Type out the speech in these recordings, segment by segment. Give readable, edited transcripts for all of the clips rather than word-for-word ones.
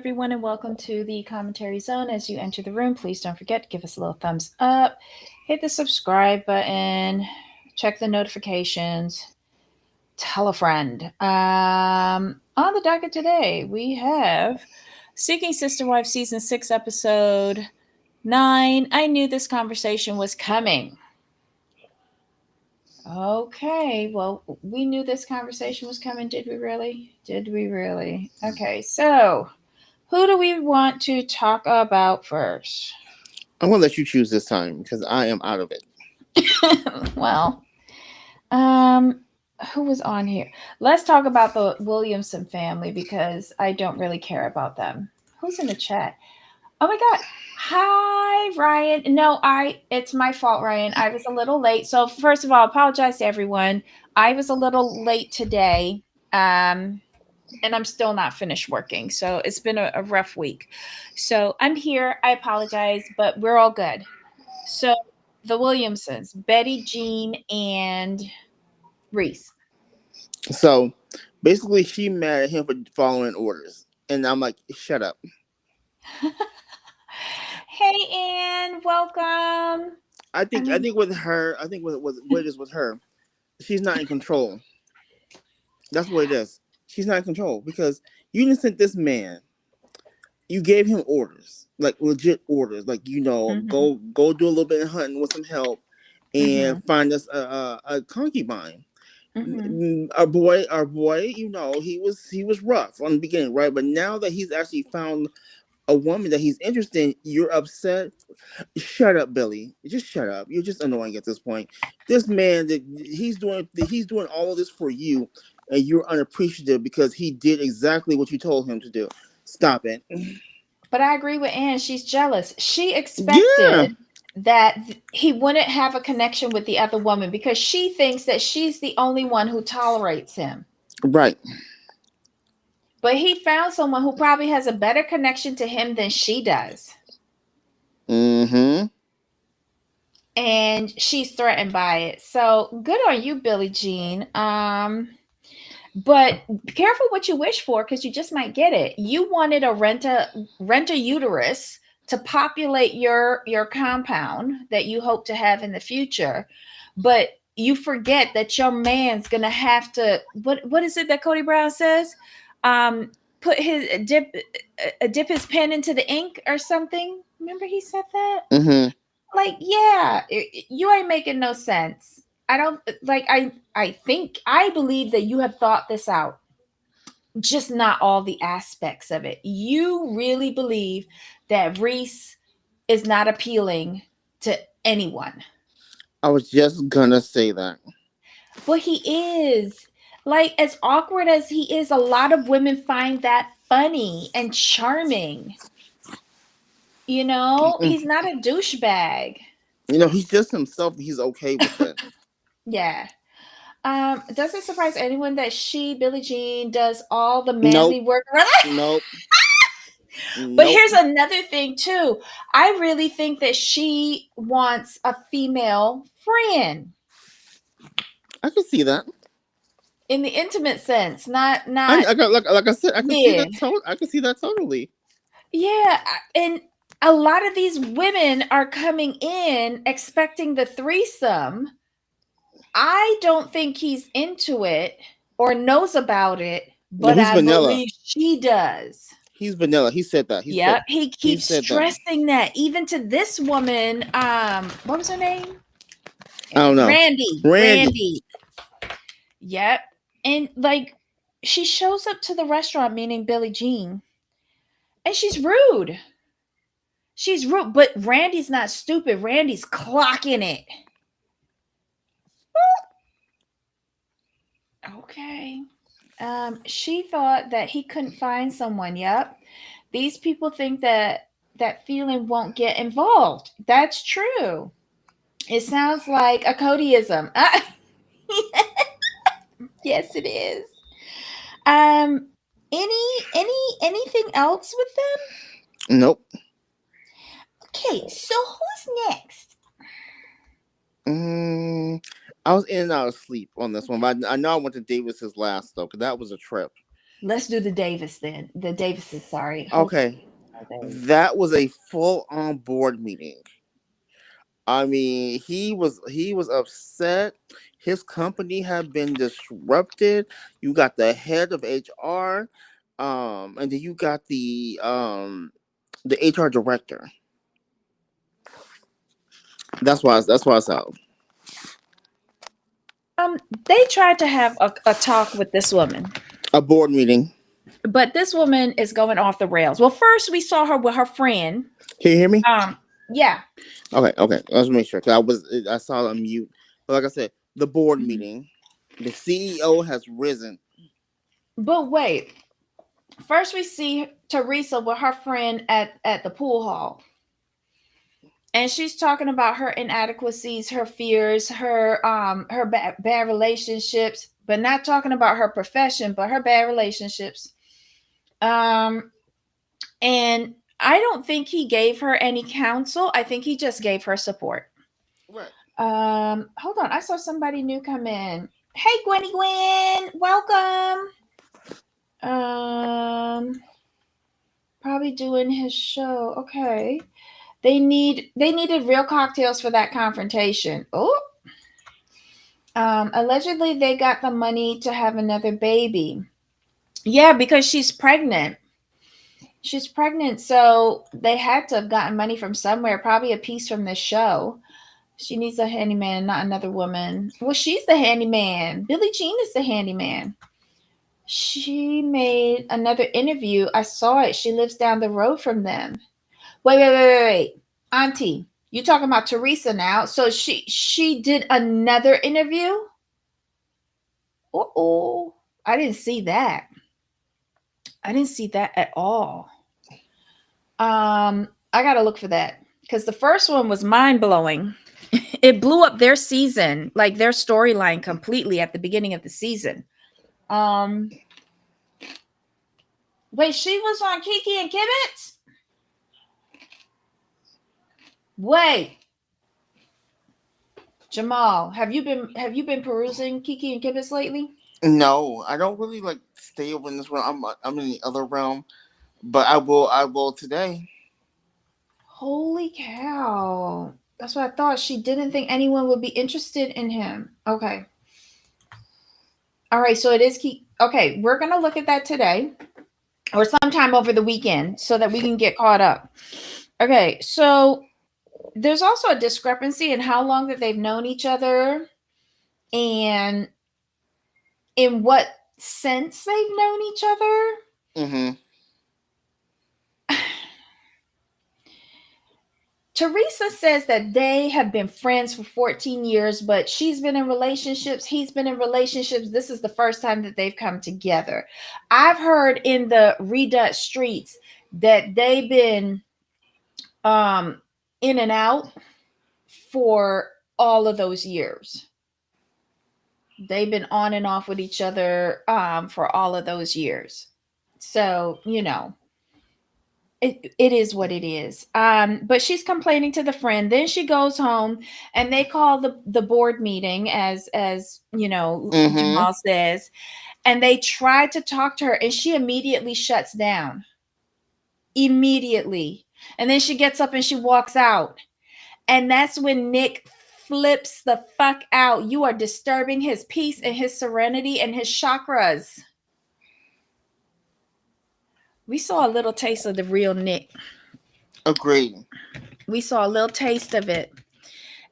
everyone, and welcome to the commentary zone. As you enter the room, please don't forget to give us a little thumbs up, hit the subscribe button, check the notifications, tell a friend. On the docket today, we have Seeking Sister Wife Season 6, Episode 9. I knew this conversation was coming. Okay, well, we knew this conversation was coming, did we really? Did we really? Okay, so who do we want to talk about first? I'm gonna let you choose this time because I am out of it. Well, um, who was on here? Let's talk about the Williamson family because I don't really care about them. Who's in the chat? Oh my god. Hi, Ryan. No, it's my fault, Ryan. I was a little late. So first of all, apologize to everyone. I was a little late today. Um, and I'm still not finished working. So it's been a rough week. So I'm here. I apologize, but we're all good. So the Williamsons, Betty Jean and Reese. So basically, she mad at him for following orders, and I'm like, shut up. Hey Anne, welcome. I I think I mean, think with her, I think with what it is with her, she's not in control. That's what it is. She's not in control because you didn't send this man. You gave him orders, like legit orders, like mm-hmm, go do a little bit of hunting with some help, mm-hmm, and find us a concubine. mm-hmm. Our boy, he was rough on the beginning, right? But now that he's actually found a woman that he's interested in, you're upset. Shut up, Billy. Just shut up. You're just annoying at this point. This man that he's doing all of this for you, and you're unappreciative because he did exactly what you told him to do. Stop it. But I agree with Anne. She's jealous. She Yeah. expected that he wouldn't have a connection with the other woman because she thinks that she's the only one who tolerates him. Right. But he found someone who probably has a better connection to him than she does. Mm-hmm. And she's threatened by it. So good on you, Billie Jean. But be careful what you wish for because you just might get it. You wanted a rent a uterus to populate your compound that you hope to have in the future, but you forget that your man's gonna have to what is it that Cody Brown says? Um, put his dip his pen into the ink or something. Remember he said that? Mm-hmm. Like, yeah, you ain't making no sense. I don't like I think I believe that you have thought this out, just not all the aspects of it. You really believe that Reese is not appealing to anyone. I was just gonna say that. But he is. Like, as awkward as he is, a lot of women find that funny and charming. He's not a douchebag. He's just himself. He's okay with it. Yeah. Does it surprise anyone that Billie Jean, does all the Nope. manly work? Nope. But Nope. here's another thing too. I really think that she wants a female friend I can see that. in the intimate sense, not I got like I said, I can see mid. that. I can see that totally. Yeah, and a lot of these women are coming in expecting the threesome. I don't think he's into it or knows about it, No, but he's I vanilla. believe she does. He's vanilla. He said that. Yep, he He keeps said that. stressing that even to this woman. What was her name? I don't know. Randy. Randy. Randy. Yep. And like she shows up to the restaurant, meaning Billie Jean, and she's rude. She's rude, but Randy's not stupid. Randy's clocking it. Okay. She thought that he couldn't find someone. Yep. These people think that that feeling won't get involved. That's true. It sounds like a Codyism. Yes, it is. Um, anything else with them? Nope. Okay, so who's next? Mm, I was in and out of sleep on this one, but I know I went to Davis's last though, because that was a trip. Let's do the Davis then. The Davises, sorry. Hold Okay, on. There we that was a full on board meeting. I mean, he was upset. His company had been disrupted. You got the head of HR, and then you got the HR director. That's why it's out. They tried to have a talk with this woman, A board meeting. but this woman is going off the rails. Well, first we saw her with her friend. Can you hear me? Yeah. Okay, okay. Let's make sure. 'Cause I saw a mute. But like I said, the board Mhm. meeting. The CEO has risen. But wait, first we see Teresa with her friend at the pool hall. And she's talking about her inadequacies, her fears, her bad relationships, but not talking about her profession, but her bad relationships. Um and I don't think he gave her any counsel. I think he just gave her support. Right. Hold on. I saw somebody new come in. Hey, Gwenny Gwen, welcome. Probably doing his show. Okay. They needed real cocktails for that confrontation. Oh. Allegedly they got the money to have another baby. Yeah, because she's pregnant. She's pregnant, so they had to have gotten money from somewhere, probably a piece from this show. She needs a handyman, not another woman. Well, she's the handyman. Billie Jean is the handyman. She made another interview. I saw it. She lives down the road from them. Wait. Auntie, you talking about Teresa now? So she did another interview? Oh, I didn't see that. I didn't see that at all. I gotta look for that because the first one was mind blowing. It blew up their season, like their storyline completely at the beginning of the season. Um, Wait, she was on Kiki and Kibbitz? Wait, Jamal, have you been perusing Kiki and Kibbitz lately? No, I don't really like stay over in this realm. I'm in the other realm, but I will today. Holy cow. That's what I thought. She didn't think anyone would be interested in him. Okay. All right, so it is key. Okay, we're going to look at that today or sometime over the weekend so that we can get caught up. Okay, so there's also a discrepancy in how long that they've known each other and in what sense they've known each other. Mm-hmm. Teresa says that they have been friends for 14 years, but she's been in relationships, he's been in relationships. This is the first time that they've come together. I've heard in the Redut streets that they've been um, in and out for all of those years. They've been on and off with each other for all of those years. So, it is what it is. But she's complaining to the friend. Then she goes home and they call the board meeting as Mm-hmm. Jamal says, and they try to talk to her and she immediately shuts down. Immediately. And then she gets up and she walks out. And that's when Nick flips the fuck out. You are disturbing his peace and his serenity and his chakras. We saw a little taste of the real Nick. Agreed. We saw a little taste of it.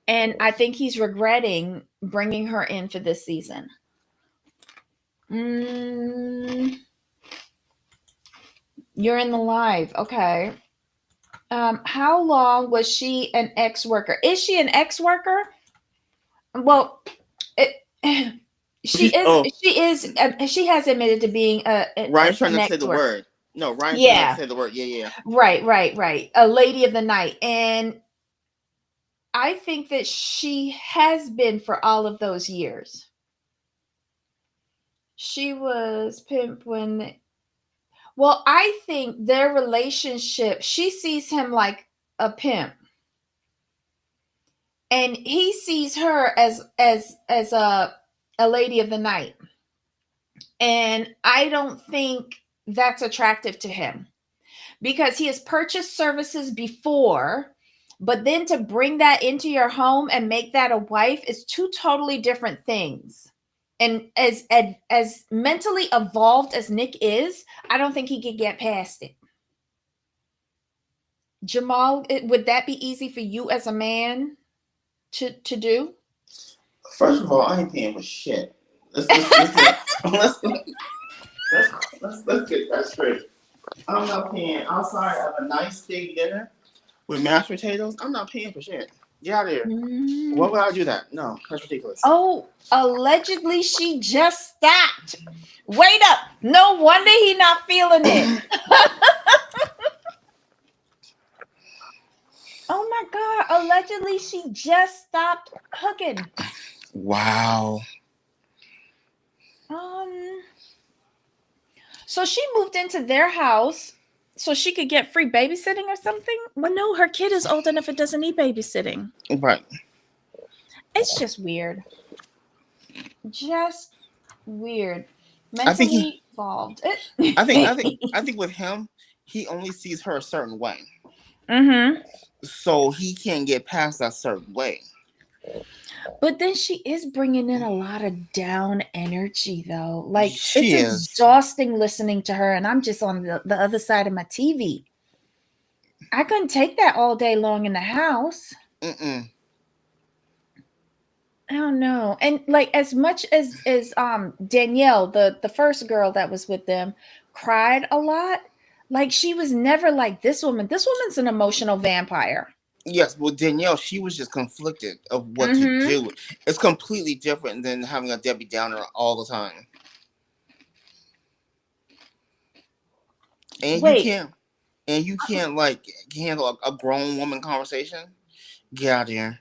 And I think he's regretting bringing her in for this season. Mm, you're in the live. Okay. How long was she an ex worker? Is she an ex worker? Well, it, she is. Oh, She is. She has admitted to being Ryan's trying an to say ex the worker. word. No, Ryan's trying to Yeah. say the word. Yeah. Right. A lady of the night. And I think that she has been for all of those years. She was pimp when. Well, I think their relationship, she sees him like a pimp. And he sees her as a lady of the night. And I don't think that's attractive to him because he has purchased services before, but then to bring that into your home and make that a wife is two totally different things. And as mentally evolved as Nick is, I don't think he could get past it. Jamal, would that be easy for you as a man to do? First of all, I ain't paying for shit. Let's get that straight. I'm not paying outside of a nice steak dinner with mashed potatoes. I'm not paying for shit. Get out of here. Why would I do that? No, that's ridiculous. Oh, allegedly she just stopped. Wait up. No wonder he not feeling it. Oh my God. Allegedly she just stopped hooking. Wow. So she moved into their house so she could get free babysitting or something? Well, no, her kid is old enough it doesn't need babysitting. Right. It's just weird. Just weird. I think Mentally evolved. I think with him, he only sees her a certain way. Mm-hmm. So he can't get past that certain way. But then she is bringing in a lot of down energy, though. Like, She it's is. exhausting listening to her, and I'm just on the other side of my TV. I couldn't take that all day long in the house. Mm-mm. I don't know. And like, as much as Danielle, the first girl that was with them, cried a lot, like, she was never like this woman. This woman's an emotional vampire. Yes, well, Danielle, she was just conflicted of what to do. It's completely different than having a Debbie Downer all the time. And you can't like handle a grown woman conversation. Get out of here.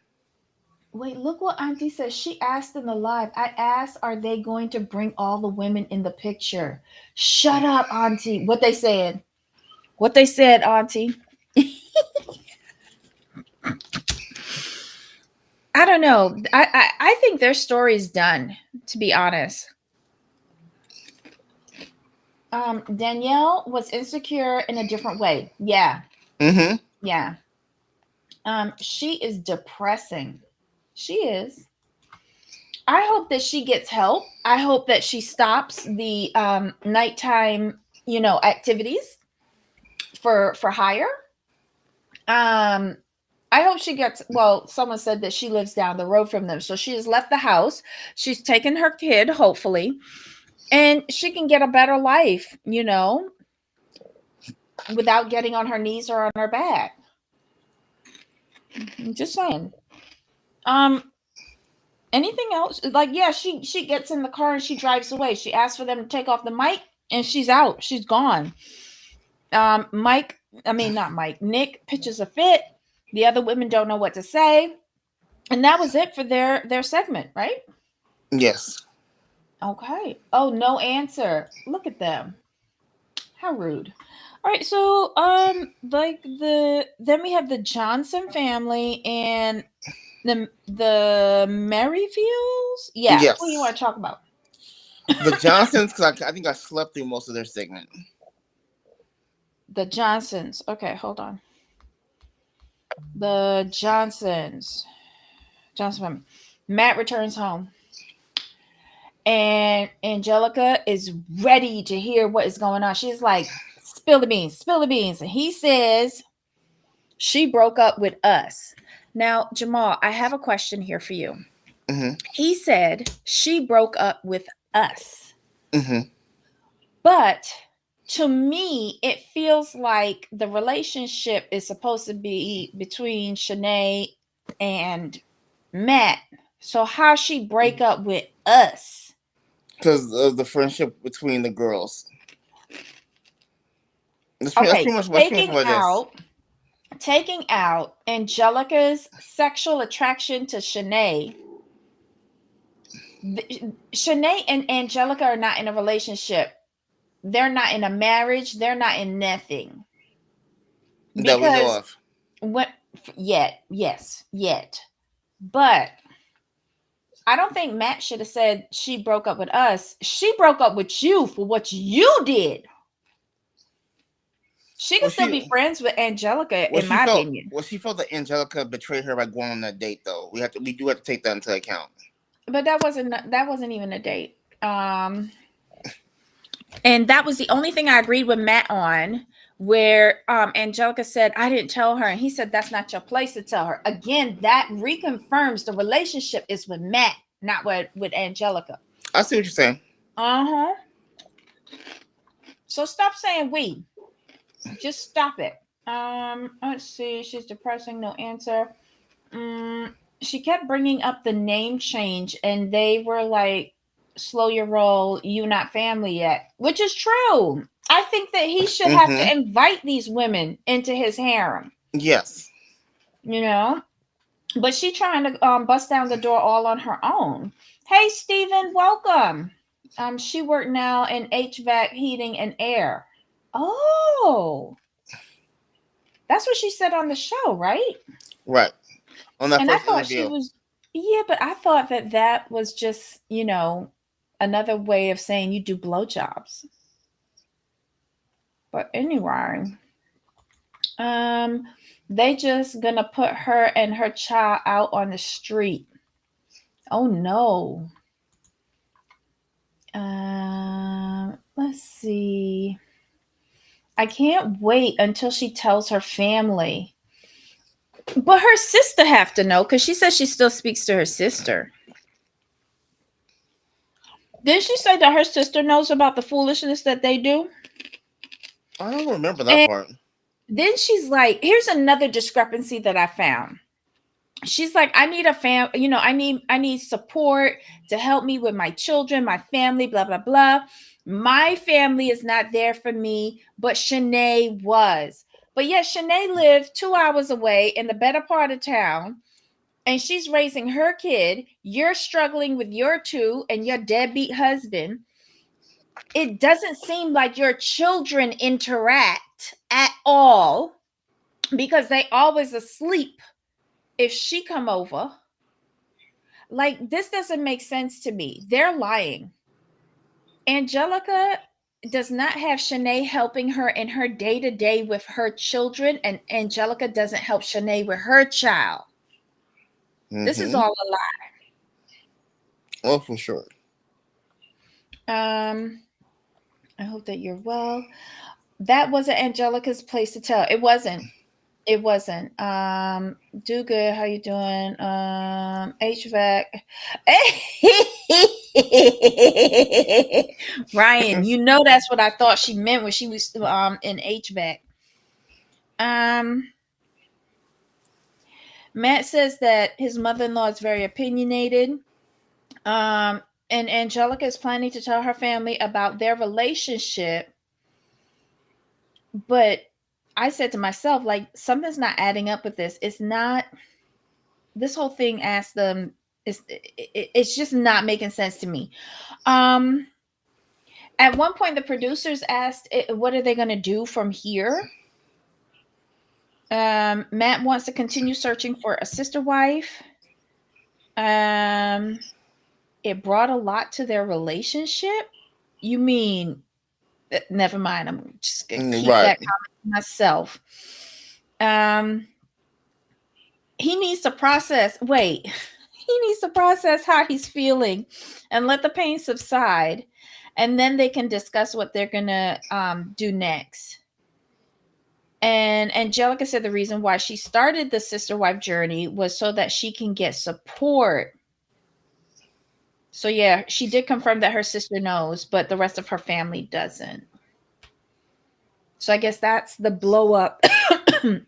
Wait, look what Auntie says. She asked in the live. I asked, are they going to bring all the women in the picture? Shut up, Auntie. What they said? What they said, Auntie? I don't know. I think their story is done, to be honest. Danielle was insecure in a different way. Yeah. Mm-hmm. Yeah. She is depressing. She is. I hope that she gets help. I hope that she stops the nighttime, activities for hire. I hope she gets, well, someone said that she lives down the road from them. So she has left the house. She's taken her kid, hopefully, and she can get a better life, without getting on her knees or on her back. I'm just saying. Anything else? Like, yeah, she gets in the car and she drives away. She asks for them to take off the mic and she's out. She's gone. Not Mike. Nick pitches a fit. The other women don't know what to say. And that was it for their segment, right? Yes. Okay. Oh, no answer. Look at them. How rude. All right, so then we have the Johnson family and the Merrifields. Yeah, Yes. who do you want to talk about? The Johnsons, because I think I slept through most of their segment. The Johnsons. Okay, hold on. The Johnsons. Johnson family. Matt returns home. And Angelica is ready to hear what is going on. She's like, spill the beans, spill the beans. And he says, she broke up with us. Now, Jamal, I have a question here for you. Mm-hmm. He said she broke up with us. Mm-hmm. But to me, it feels like the relationship is supposed to be between Shanae and Matt. So how she break up with us? Because of the friendship between the girls. That's Okay, pretty much what it is. Taking out Angelica's sexual attraction to Shanae. Shanae and Angelica are not in a relationship. They're not in a marriage. They're not in nothing. That we know of. Yet. But I don't think Matt should have said she broke up with us. She broke up with you for what you did. She can Well, still be friends with Angelica, in my opinion. Well, she felt that Angelica betrayed her by going on that date, though. We do have to take that into account. But that wasn't even a date. And that was the only thing I agreed with Matt on, where Angelica said, I didn't tell her. And he said, that's not your place to tell her. Again, that reconfirms the relationship is with Matt, not with Angelica. I see what you're saying. Uh-huh. So stop saying we. Just stop it. Let's see. She's depressing. No answer. She kept bringing up the name change, and they were like, slow your roll, you not family yet, which is true. I think that he should have to invite these women into his harem. Yes. You know, but she trying to bust down the door all on her own. Hey, Stephen, welcome. She worked now in HVAC, heating, and air. Oh, that's what she said on the show, right? Right. On that and first I thought interview. she was, yeah, but I thought that was just, another way of saying you do blowjobs. But anyway, they just gonna put her and her child out on the street. Oh no. Let's see. I can't wait until she tells her family. But her sister have to know, because she says she still speaks to her sister. Did she say that her sister knows about the foolishness that they do? I don't remember that part. Then she's like, here's another discrepancy that I found. She's like, I need I need support to help me with my children, my family, blah, blah, blah. My family is not there for me, but Shanae was. But yet Shanae lived 2 hours away in the better part of town, and she's raising her kid. You're struggling with your two and your deadbeat husband. It doesn't seem like your children interact at all, because they always asleep if she come over. Like, this doesn't make sense to me. They're lying. Angelica does not have Shanae helping her in her day-to-day with her children, and Angelica doesn't help Shanae with her child. This is all a lie. Oh, for sure. I hope that you're well. That wasn't Angelica's place to tell. It wasn't. Do good. How you doing? HVAC. Ryan, that's what I thought she meant when she was in HVAC. Matt says that his mother-in-law is very opinionated. And Angelica is planning to tell her family about their relationship. But I said to myself, like, something's not adding up with this. It's not, this whole thing asked them, it's just not making sense to me. At one point, the producers asked, what are they going to do from here? Matt wants to continue searching for a sister wife. It brought a lot to their relationship. You mean, never mind. I'm just going to keep that comment to myself. He needs to process. Wait, he needs to process how he's feeling and let the pain subside. And then they can discuss what they're going to do next. And Angelica said the reason why she started the sister wife journey was so that she can get support. So yeah, she did confirm that her sister knows, but the rest of her family doesn't. So I guess that's the blow up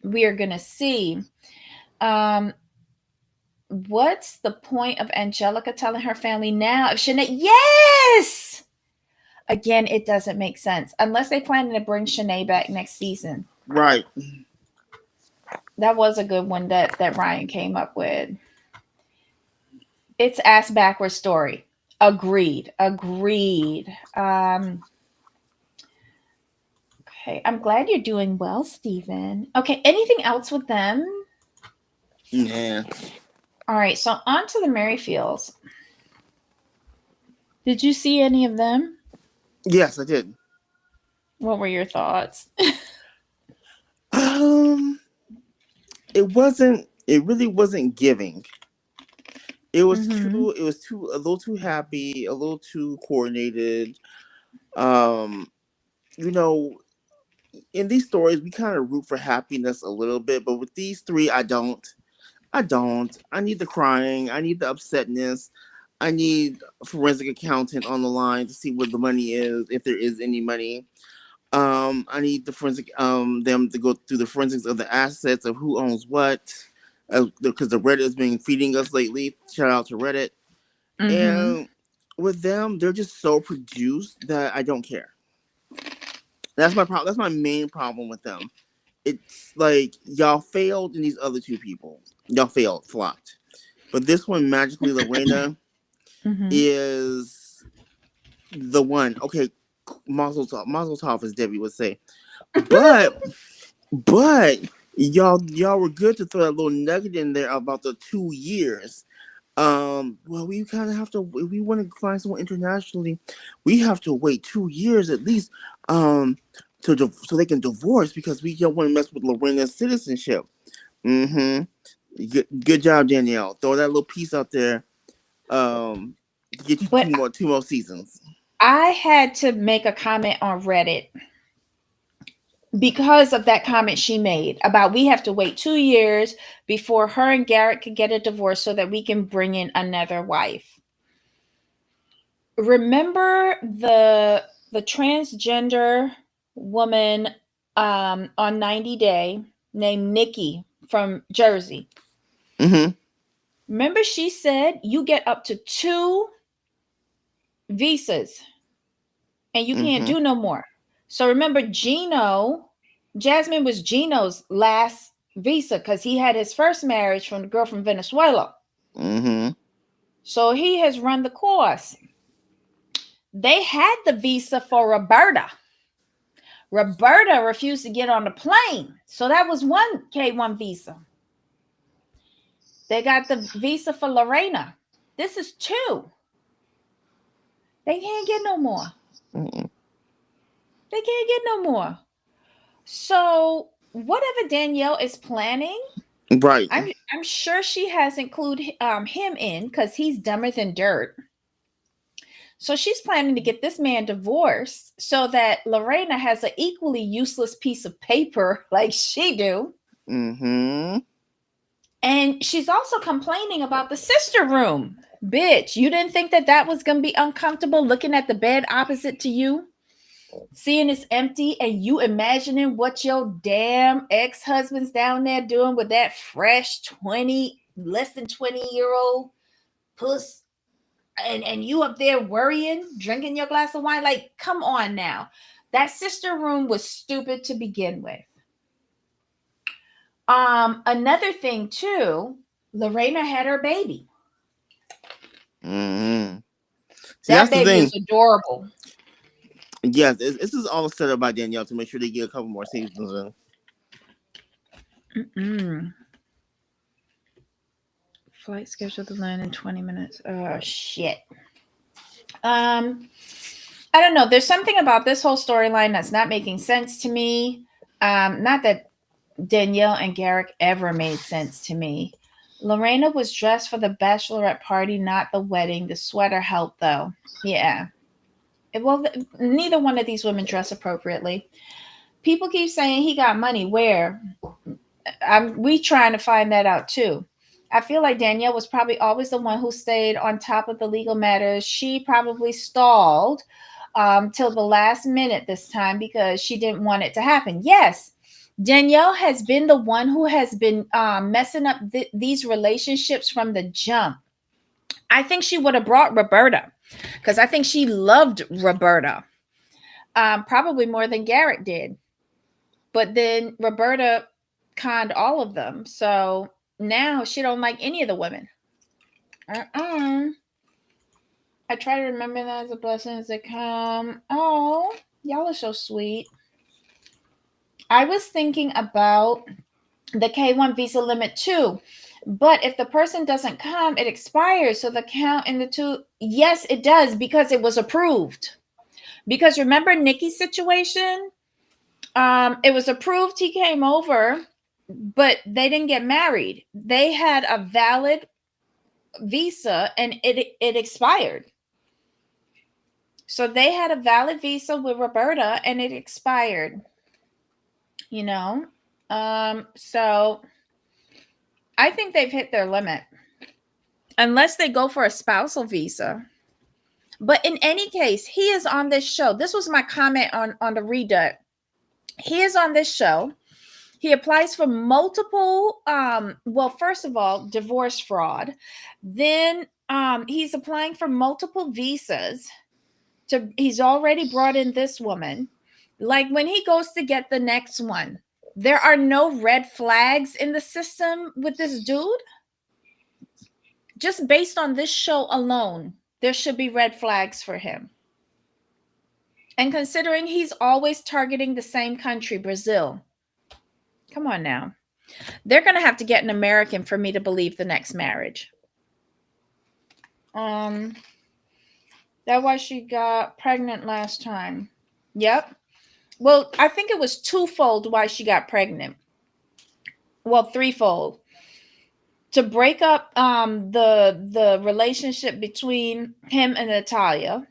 we are going to see. What's the point of Angelica telling her family now? If Shanae, yes! Again, it doesn't make sense unless they plan to bring Shanae back next season. Right. That was a good one that Ryan came up with. It's ass backwards story. Agreed. Okay, I'm glad you're doing well, Stephen. Okay, anything else with them? Yeah. All right, so on to the Merrifields. Did you see any of them? Yes, I did. What were your thoughts? Um, it wasn't. It really wasn't giving. It was Mm-hmm. too. It was too a little too happy, a little too coordinated. Um, you know, in these stories, we kind of root for happiness a little bit, but with these three, I don't. I don't. I need the crying. I need the upsetness. I need a forensic accountant on the line to see where the money is, if there is any money. I need the forensic them to go through the forensics of the assets of who owns what, because the Reddit has been feeding us lately. Shout out to Reddit. Mm-hmm. And with them, they're just so produced that I don't care. That's my problem. That's my main problem with them. It's like y'all failed in these other two people. Y'all failed, flopped. But this one, magically, Lorena Mm-hmm. is the one. Okay, Mazel tov, as Debbie would say. But But y'all were good to throw that little nugget in there about the 2 years. Well, we kind of have to. If we want to find someone internationally, we have to wait 2 years at least. So they can divorce because we don't want to mess with Lorena's citizenship. Mm-hmm. Good job, Danielle. Throw that little piece out there. To get you But two more seasons. I had to make a comment on Reddit because of that comment she made about we have to wait 2 years before her and Garrett could get a divorce so that we can bring in another wife. Remember the transgender woman on 90 Day named Nikki from Jersey? Mm-hmm. Remember she said you get up to 2 visas and you can't Mm-hmm. do no more. So remember Jasmine was Gino's last visa because he had his first marriage from the girl from Venezuela. Mm-hmm. So he has run the course. They had the visa for Roberta. Roberta refused to get on the plane. So that was one K1 visa. They got the visa for Lorena. This is 2. They can't get no more. Mm-hmm. They can't get no more. So whatever Danielle is planning, Right. I'm sure she has included him in because he's dumber than dirt. So she's planning to get this man divorced so that Lorena has an equally useless piece of paper like she do. Mm-hmm. And she's also complaining about the sister room. Bitch, you didn't think that that was going to be uncomfortable looking at the bed opposite to you? Seeing it's empty and you imagining what your damn ex-husband's down there doing with that fresh 20, less than 20-year-old puss, and you up there worrying, drinking your glass of wine. Like, come on now. That sister room was stupid to begin with. Another thing too, Lorena had her baby. Mm-hmm. See, That that's the baby is thing. adorable. Yes, this is all set up by Danielle to make sure they get a couple more seasons in. Mm-mm. Flight scheduled to land in 20 minutes. Oh shit. Um, I don't know. There's something about this whole storyline that's not making sense to me. Not that Danielle and Garrick ever made sense to me. Lorena was dressed for the bachelorette party, not the wedding. The sweater helped, though. Yeah. Well, neither one of these women dress appropriately. People keep saying he got money. Where? We trying to find that out too. I feel like Danielle was probably always the one who stayed on top of the legal matters. She probably stalled till the last minute this time because she didn't want it to happen. Yes, Danielle has been the one who has been messing up these relationships from the jump. I think she would have brought Roberta because I think she loved Roberta probably more than Garrett did. But then Roberta conned all of them. So now she don't like any of the women. I try to remember that as a blessing as they come. Oh, y'all are so sweet. I was thinking about the K1 visa limit too. But if the person doesn't come, it expires. So the count in the two, yes, it does, because it was approved. Because remember Nikki's situation? It was approved, he came over, but they didn't get married. They had a valid visa and it expired. So they had a valid visa with Roberta and it expired. You know? So I think they've hit their limit. Unless they go for a spousal visa. But in any case, he is on this show. This was my comment on the Reddit. He is on this show. He applies for multiple, well, first of all, divorce fraud. Then he's applying for multiple visas. He's already brought in this woman. Like when he goes to get the next one, there are no red flags in the system with this dude. Just based on this show alone, there should be red flags for him. And considering he's always targeting the same country, Brazil. Come on now. They're going to have to get an American for me to believe the next marriage. That's why she got pregnant last time. Yep. Well, I think it was twofold why she got pregnant. Well, threefold. To break up the relationship between him and Natalia.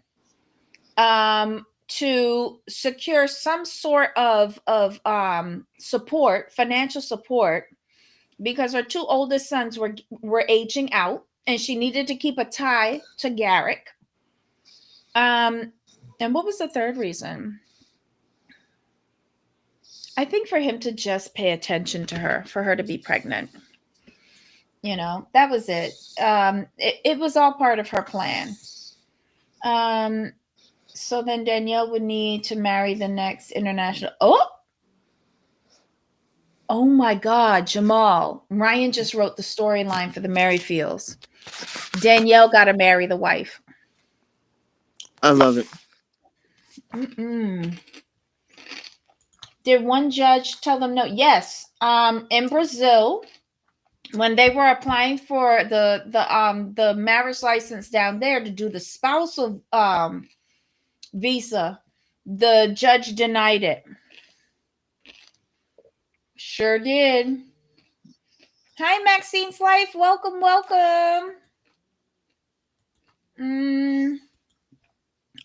To secure some sort of support, financial support, because her two oldest sons were aging out, and she needed to keep a tie to Garrick. And what was the third reason? I think for him to just pay attention to her, for her to be pregnant. You know, that was it. It was all part of her plan. So then Danielle would need to marry the next international. Oh my God, Jamal. Ryan just wrote the storyline for the Merrifields. Danielle got to marry the wife. I love it. Did one judge tell them no? Yes. In Brazil, when they were applying for the marriage license down there to do the spousal visa, the judge denied it. Sure did. Hi, Maxine's Life. Welcome, welcome.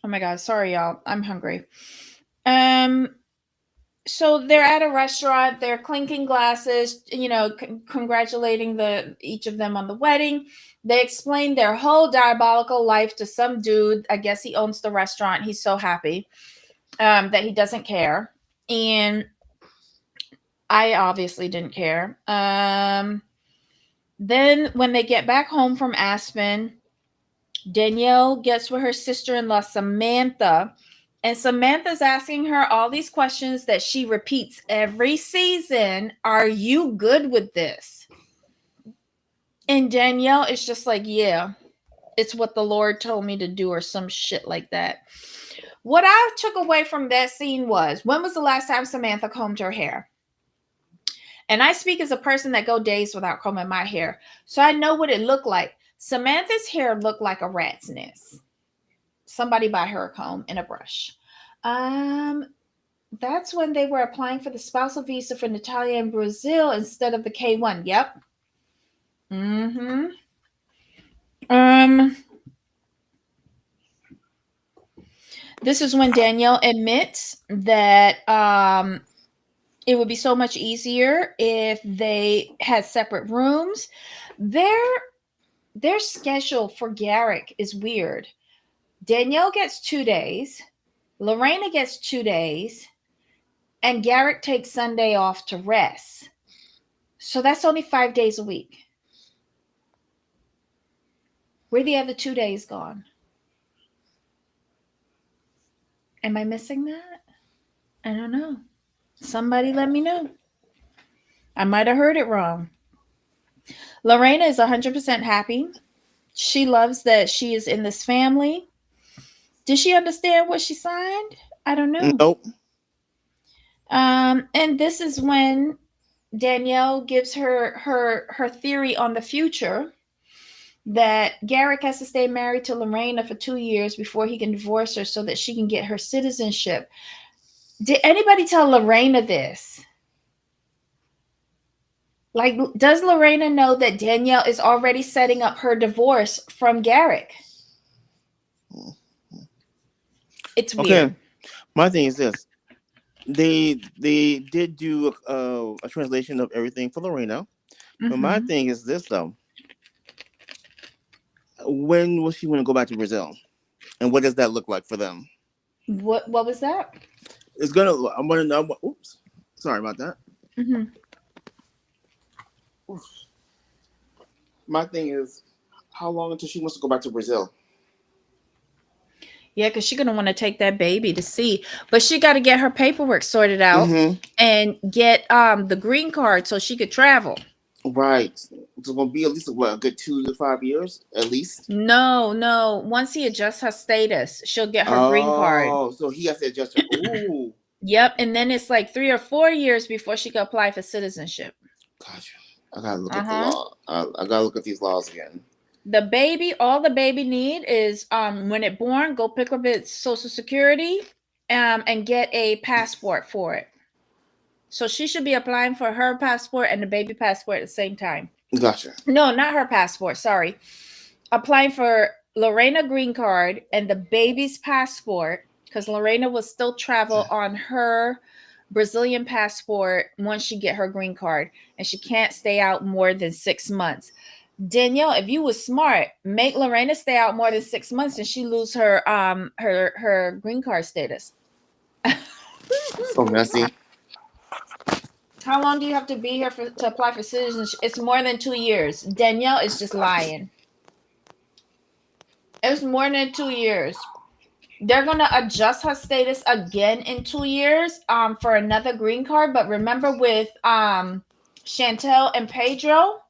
Oh my God, sorry, y'all. I'm hungry. So they're at a restaurant. They're clinking glasses, you know, congratulating each of them on the wedding. They explain their whole diabolical life to some dude. I guess he owns the restaurant. He's so happy that he doesn't care. And I obviously didn't care. Then when they get back home from Aspen, Danielle gets with her sister-in-law, Samantha. And Samantha's asking her all these questions that she repeats every season. Are you good with this? And Danielle is just like, yeah, it's what the Lord told me to do, or some shit like that. What I took away from that scene was, when was the last time Samantha combed her hair? And I speak as a person that go days without combing my hair. So I know what it looked like. Samantha's hair looked like a rat's nest. Somebody buy her a comb and a brush. That's when they were applying for the spousal visa for Natalia in Brazil instead of the K1. Yep. This is when Danielle admits that it would be so much easier if they had separate rooms. Their schedule for Garrick is weird. Danielle gets 2 days. Lorena gets 2 days. And Garrick takes Sunday off to rest. So that's only 5 days a week. Where the other 2 days gone? Am I missing that? I don't know. Somebody let me know. I might have heard it wrong. Lorena is 100% happy. She loves that she is in this family. Did she understand what she signed? I don't know. Nope. And this is when Danielle gives her theory on the future that Garrick has to stay married to Lorena for 2 years before he can divorce her so that she can get her citizenship. Did anybody tell Lorena this? Like, does Lorena know that Danielle is already setting up her divorce from Garrick? It's weird. Okay, my thing is this: they did do a translation of everything for Lorena, but my thing is this though: when will she want to go back to Brazil, and what does that look like for them? What was that? It's gonna. I'm gonna know. Oops, sorry about that. Mm-hmm. My thing is, how long until she wants to go back to Brazil? Yeah, because she's gonna want to take that baby to see, but she got to get her paperwork sorted out Mm-hmm. and get the green card so she could travel. Right. It's gonna be at least what, a good 2 to 5 years, at least. No. Once he adjusts her status, she'll get her green card. Oh, so he has to adjust her. Ooh, Yep, and then it's like 3 or 4 years before she can apply for citizenship. gotcha. I gotta look at the Uh-huh. law. I gotta look at these laws again. All the baby need is when it born, go pick up its social security and get a passport for it. So she should be applying for her passport and the baby passport at the same time. Gotcha. No, not her passport, sorry. Applying for Lorena green card and the baby's passport, because Lorena will still travel on her Brazilian passport once she get her green card, and she can't stay out more than 6 months. Danielle, if you was smart, make Lorena stay out more than 6 months and she lose her green card status. So messy. How long do you have to be here to apply for citizenship? It's more than 2 years. Danielle is just lying. It's more than 2 years. They're gonna adjust her status again in 2 years for another green card. But remember with Chantel and Pedro,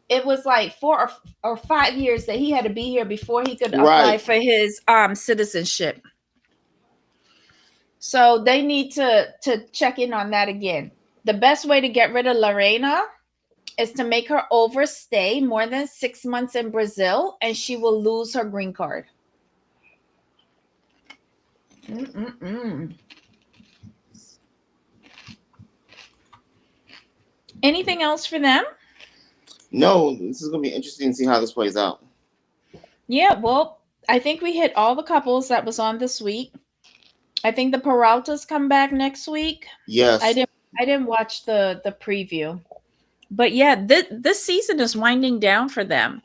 it was like 4 or 5 years that he had to be here before he could apply Right. for his citizenship. So they need to check in on that again. The best way to get rid of Lorena is to make her overstay more than 6 months in Brazil, and she will lose her green card. Anything else for them? No, this is gonna be interesting to see how this plays out. Yeah, well, I think we hit all the couples that was on this week. I think the Peraltas come back next week. Yes. I didn't watch the preview. But yeah, this season is winding down for them.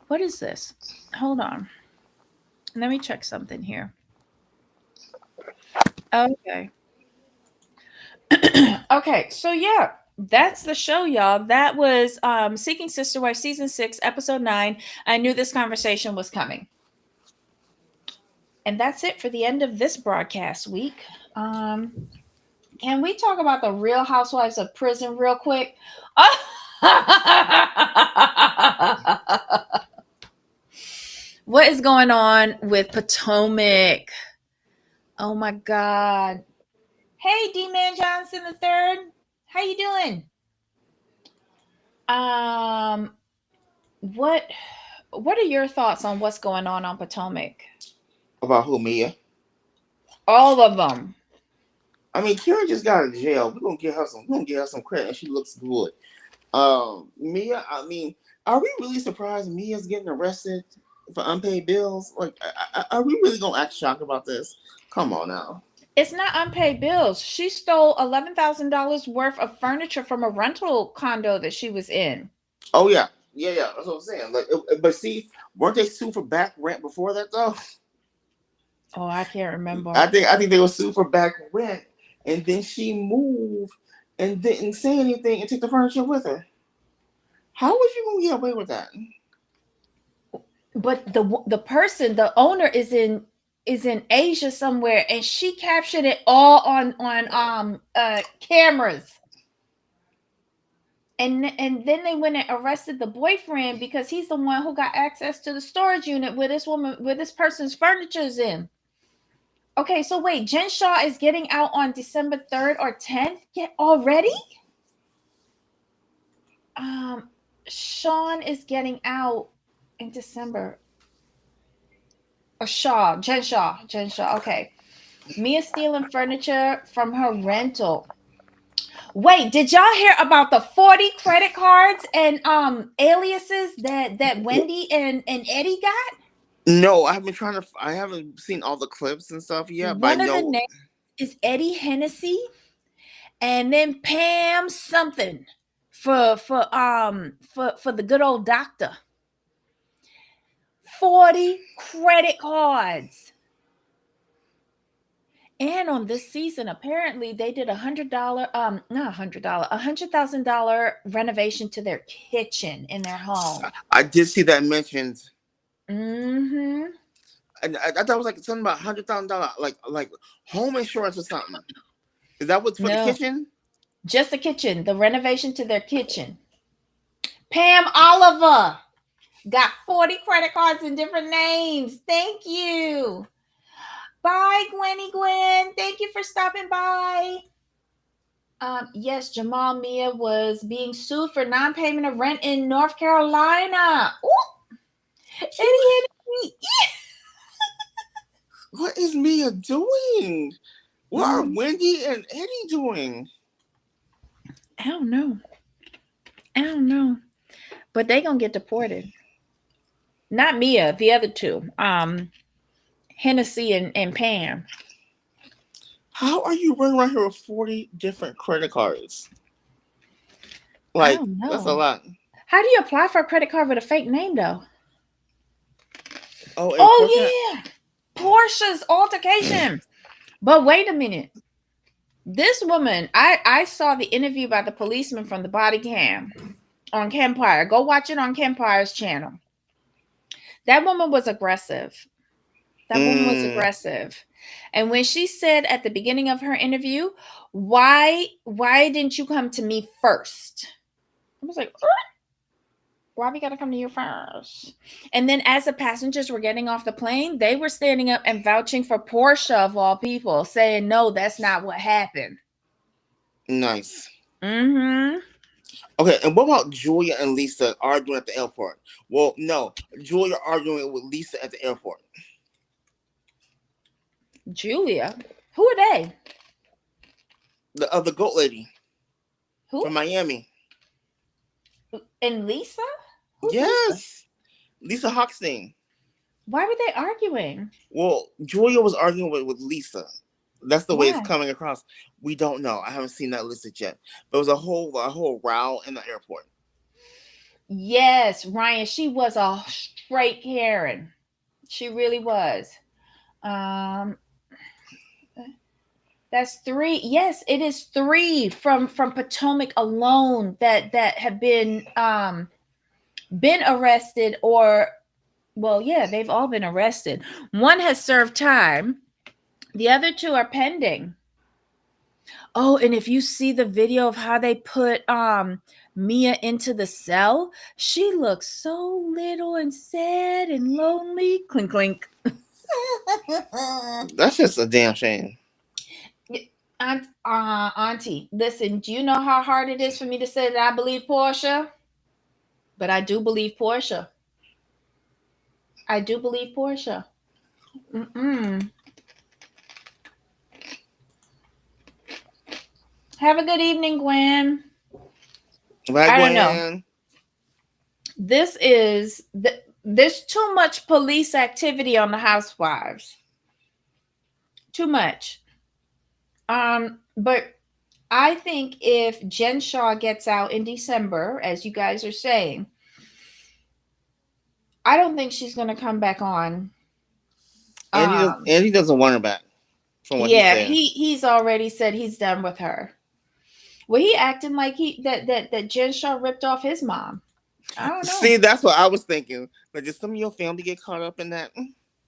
What is this? Hold on. Let me check something here. Okay. Okay, so yeah, that's the show, y'all. That was Seeking Sister Wife season 6, episode 9. I knew this conversation was coming. And that's it for the end of this broadcast week. Can we talk about the Real Housewives of Prison real quick? What is going on with Potomac? Oh my God. Hey, D-Man Johnson III. How you doing? What are your thoughts on what's going on Potomac? About who, Mia? All of them. I mean, Kira just got out of jail. We're gonna give her some credit, and she looks good. Mia. I mean, are we really surprised Mia's getting arrested for unpaid bills? Like, are we really gonna act shocked about this? Come on now. It's not unpaid bills. She stole $11,000 worth of furniture from a rental condo that she was in. Oh yeah. That's what I'm saying. Like, but see, weren't they sued for back rent before that though? Oh, I can't remember. I think they were sued for back rent, and then she moved and didn't say anything and took the furniture with her. How was you gonna get away with that? But the owner is in Asia somewhere, and she captured it all on cameras. And then they went and arrested the boyfriend because he's the one who got access to the storage unit where this person's furniture is in. Okay, so wait, Jen Shaw is getting out on December 3rd or 10th? Get already? Um, Sean is getting out in December. Jen Shaw. Okay. Mia stealing furniture from her rental. Wait, did y'all hear about the 40 credit cards and aliases that Wendy and Eddie got? No, I've been trying to. I haven't seen all the clips and stuff yet, but I One of the know. names is Eddie Hennessy, and then Pam something for the good old doctor. 40 credit cards. And on this season, apparently they did $100, not $100, $100,000 renovation to their kitchen in their home. I did see that mentioned. Mm-hmm. And I thought it was like something about $100,000, like home insurance or something. Is that what's for the No, kitchen? just the kitchen, the renovation to their kitchen. Pam Oliver got 40 credit cards in different names. Thank you. Bye, Gwen. Thank you for stopping by. Yes, Jamal Mia was being sued for non-payment of rent in North Carolina. Ooh, Eddie. What is Mia doing? What are Mm, Wendy and Eddie doing? I don't know. But they gonna get deported. Not Mia, the other two. Hennessy and Pam. How are you running around here with 40 different credit cards? I Like, don't that's a know. lot. How do you apply for a credit card with a fake name though? Oh, and Portia. Oh yeah. Portia's altercation. But wait a minute. This woman, I saw the interview by the policeman from the body cam on Campfire. Go watch it on Camfire's channel. That woman was aggressive. That woman was Mm, aggressive. And when she said at the beginning of her interview, why didn't you come to me first? I was like, why we gotta come to you first? And then as the passengers were getting off the plane, they were standing up and vouching for Portia of all people, saying, no, that's not what happened. nice. Mm-hmm. Okay, and what about Julia and Lisa arguing at the airport? Well, no, Julia arguing with Lisa at the airport. Julia? Who are they? The goat lady Who? from Miami. And Lisa? Who's Lisa? Yes, Lisa Hochstein. Why were they arguing? Well, Julia was arguing with Lisa. That's the way it's Why? coming across. We don't know. I haven't seen that listed yet. But it was a whole row in the airport. Yes, Ryan, she was a straight Karen. She really was. Um, that's three. Yes, it is three from Potomac alone that have been arrested or well, yeah, they've all been arrested. One has served time. The other two are pending. Oh, and if you see the video of how they put Mia into the cell, she looks so little and sad and lonely. Clink clink. That's just a damn shame. Auntie, listen, do you know how hard it is for me to say that I believe Portia? But I do believe Portia. I do believe Portia. Mm-mm. Have a good evening, Gwen. Right, I don't know. Gwen? There's too much police activity on the housewives. Too much. But I think if Jen Shaw gets out in December, as you guys are saying, I don't think she's going to come back on. Andy doesn't want her back, from what he Yeah, said. he's already said he's done with her. Well, he acting like that Jen Shaw ripped off his mom. I don't know. See, that's what I was thinking. But did some of your family get caught up in that?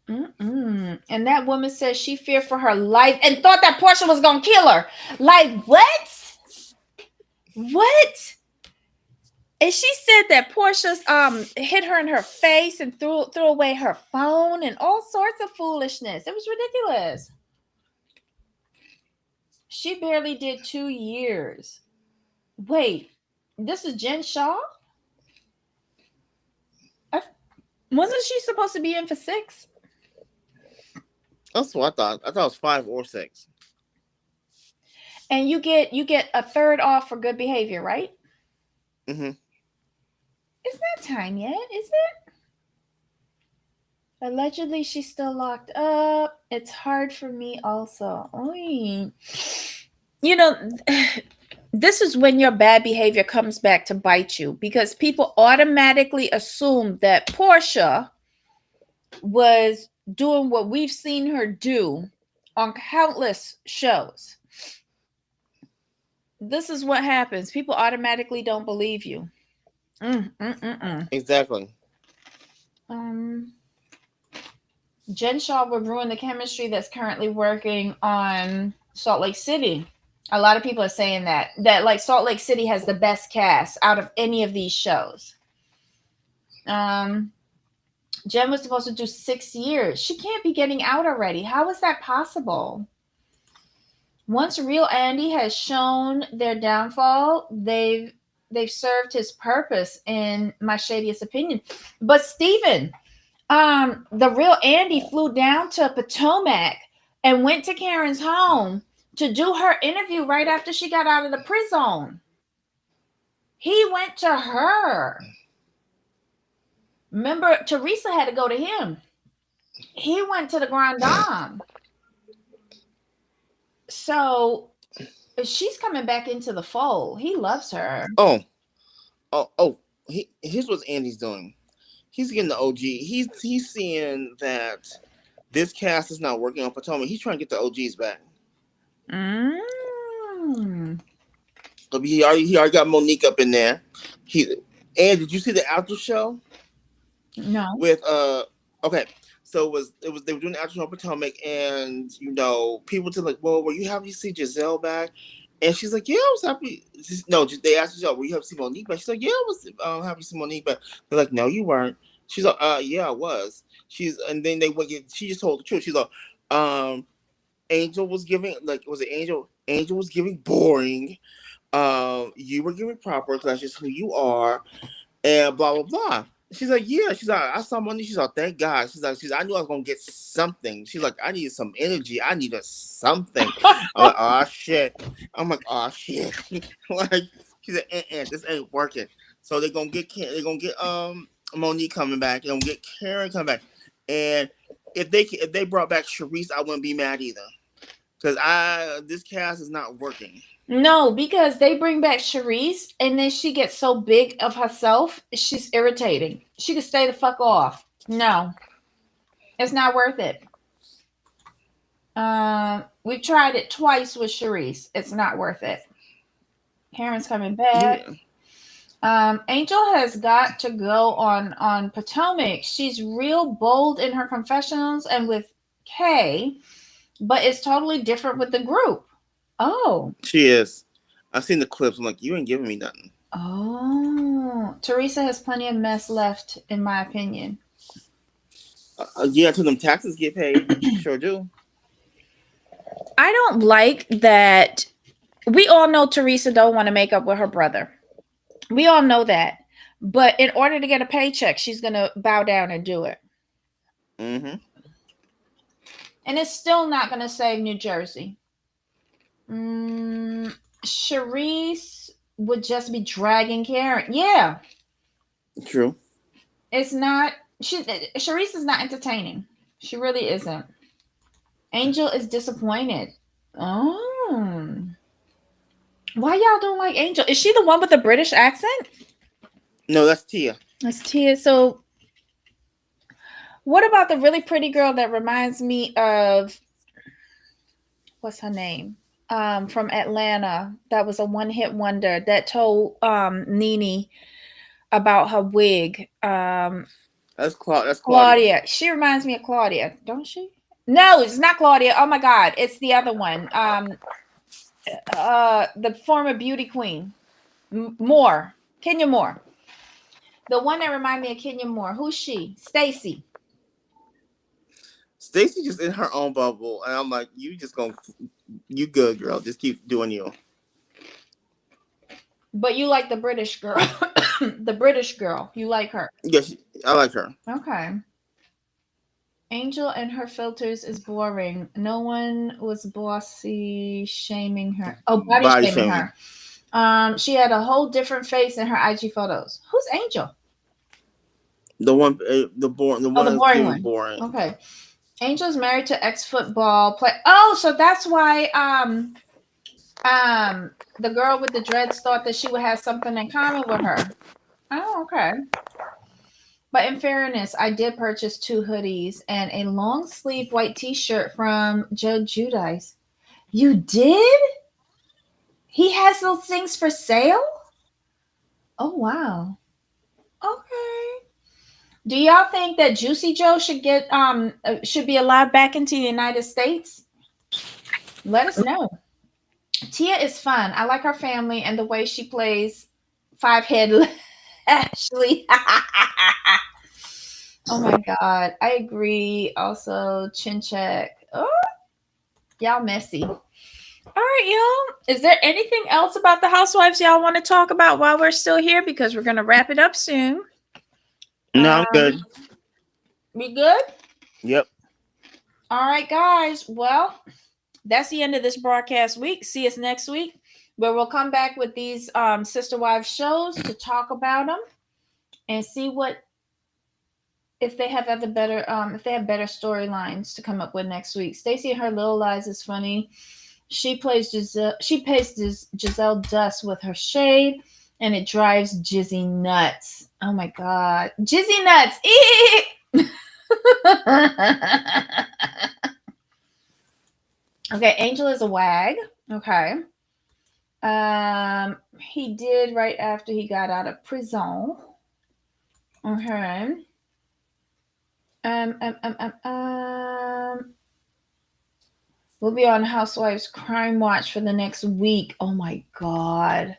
Mm-mm. And that woman says she feared for her life and thought that Portia was gonna kill her. Like what? What? And she said that Portia's hit her in her face and threw away her phone and all sorts of foolishness. It was ridiculous. She barely did 2 years. Wait, this is Jen Shaw? I, wasn't she supposed to be in for 6? That's what I thought. I thought it was 5 or 6. And you get a third off for good behavior, right? Mm-hmm. It's not time yet, is it? Allegedly, she's still locked up. It's hard for me also. Oy. You know, this is when your bad behavior comes back to bite you because people automatically assume that Portia was doing what we've seen her do on countless shows. This is what happens. People automatically don't believe you. Exactly. Jen Shaw would ruin the chemistry that's currently working on Salt Lake City. A lot of people are saying that like Salt Lake City has the best cast out of any of these shows. Jen was supposed to do 6 years. She can't be getting out already. How is that possible? Once Real Andy has shown their downfall, they've served his purpose in my shadiest opinion. But Steven, the Real Andy flew down to Potomac and went to Karen's home to do her interview right after she got out of the prison. He went to her. Remember, Teresa had to go to him. He went to the Grand Dame. So she's coming back into the fold. He loves her. Oh. Here's what Andy's doing. He's getting the OG. He's seeing that this cast is not working on Potomac. He's trying to get the OGs back. So he already got Monique up in there. And did you see the after show? No. With okay. So it was they were doing the after show on Potomac, and people to like, well, were you happy to see Giselle back? And she's like, yeah, I was happy. No, they asked Giselle, were you happy to see Monique back? She's like, yeah, I was happy to see Monique back. They're like, no, you weren't. She's like, yeah, I was. And then she just told the truth. She's like, Angel was giving, like, was it Angel? Angel was giving boring. You were giving proper because that's just who you are, and blah blah blah. She's like, yeah. She's like, I saw money. She's like, thank God. She's like, I knew I was gonna get something. She's like, I needed some energy. I needed something. I'm like, oh shit. I'm like, oh shit. Like, she's like, this ain't working. So they're gonna get Monique coming back. They're gonna get Karen coming back. And if they brought back Charisse, I wouldn't be mad either. Because this cast is not working. No, because they bring back Charisse and then she gets so big of herself, she's irritating. She could stay the fuck off. No. It's not worth it. We tried it twice with Charisse. It's not worth it. Karen's coming back. Yeah. Angel has got to go on Potomac. She's real bold in her confessionals and with Kay, but it's totally different with the group. Oh. She is. I've seen the clips. I'm like, you ain't giving me nothing. Oh. Teresa has plenty of mess left, in my opinion. Yeah, until them taxes get paid. Sure do. I don't like that. We all know Teresa don't want to make up with her brother. We all know that. But in order to get a paycheck, she's going to bow down and do it. Mm-hmm. And it's still not going to save New Jersey. Charisse would just be dragging Karen. Yeah. True. It's not. Charisse is not entertaining. She really isn't. Angel is disappointed. Oh. Why y'all don't like Angel? Is she the one with the British accent? No, that's Tia. That's Tia. So what about the really pretty girl that reminds me of, what's her name? From Atlanta. That was a one-hit wonder that told Nene about her wig. That's Claudia. Claudia. She reminds me of Claudia, don't she? No, it's not Claudia. Oh my God, it's the other one. The former beauty queen, Moore, Kenya Moore. The one that reminded me of Kenya Moore. Who's she? Stacy. Stacy just in her own bubble, and I'm like, you just gonna You good, girl. Just keep doing you. But you like the British girl. The British girl. You like her. Yes, I like her. Okay. Angel and her filters is boring. No one was bossy shaming her. Oh, body Body shaming shaming. her. She had a whole different face in her IG photos. Who's Angel? The one, the Oh, one the that's boring giving one. boring. Okay. Angel's married to ex-football play. Oh, so that's why the girl with the dreads thought that she would have something in common with her. Oh, okay. But in fairness, I did purchase 2 hoodies and a long sleeve white t-shirt from Joe Judice. You did? He has those things for sale? Oh wow. Okay. Do y'all think that Juicy Joe should be allowed back into the United States? Let us know. Tia is fun. I like her family and the way she plays Five Head Ashley. Oh my god, I agree. Also, chin check. Oh, y'all messy. All right, y'all. Is there anything else about the housewives y'all want to talk about while we're still here? Because we're gonna wrap it up soon. No, I'm good. We good? Yep. All right, guys. Well, that's the end of this broadcast week. See us next week, where we'll come back with these sister wives shows to talk about them and see what if they have better storylines to come up with next week. Stacey and Her Little Lies is funny. She plays Giselle. She plays Giselle Dust with her shade, and it drives Jizzy nuts. Oh my god, Jizzy nuts! Okay, Angel is a wag. Okay. He did right after he got out of prison. Okay. We'll be on Housewives Crime Watch for the next week. Oh my god.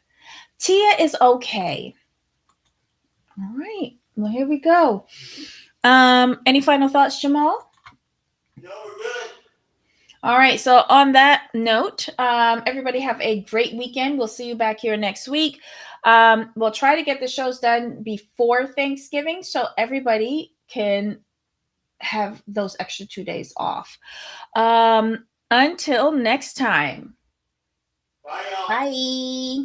Tia is okay. All right. Well, here we go. Any final thoughts, Jamal? No, we're good. All right. So on that note, everybody have a great weekend. We'll see you back here next week. We'll try to get the shows done before Thanksgiving so everybody can have those extra 2 days off. Until next time. Bye, y'all. Bye.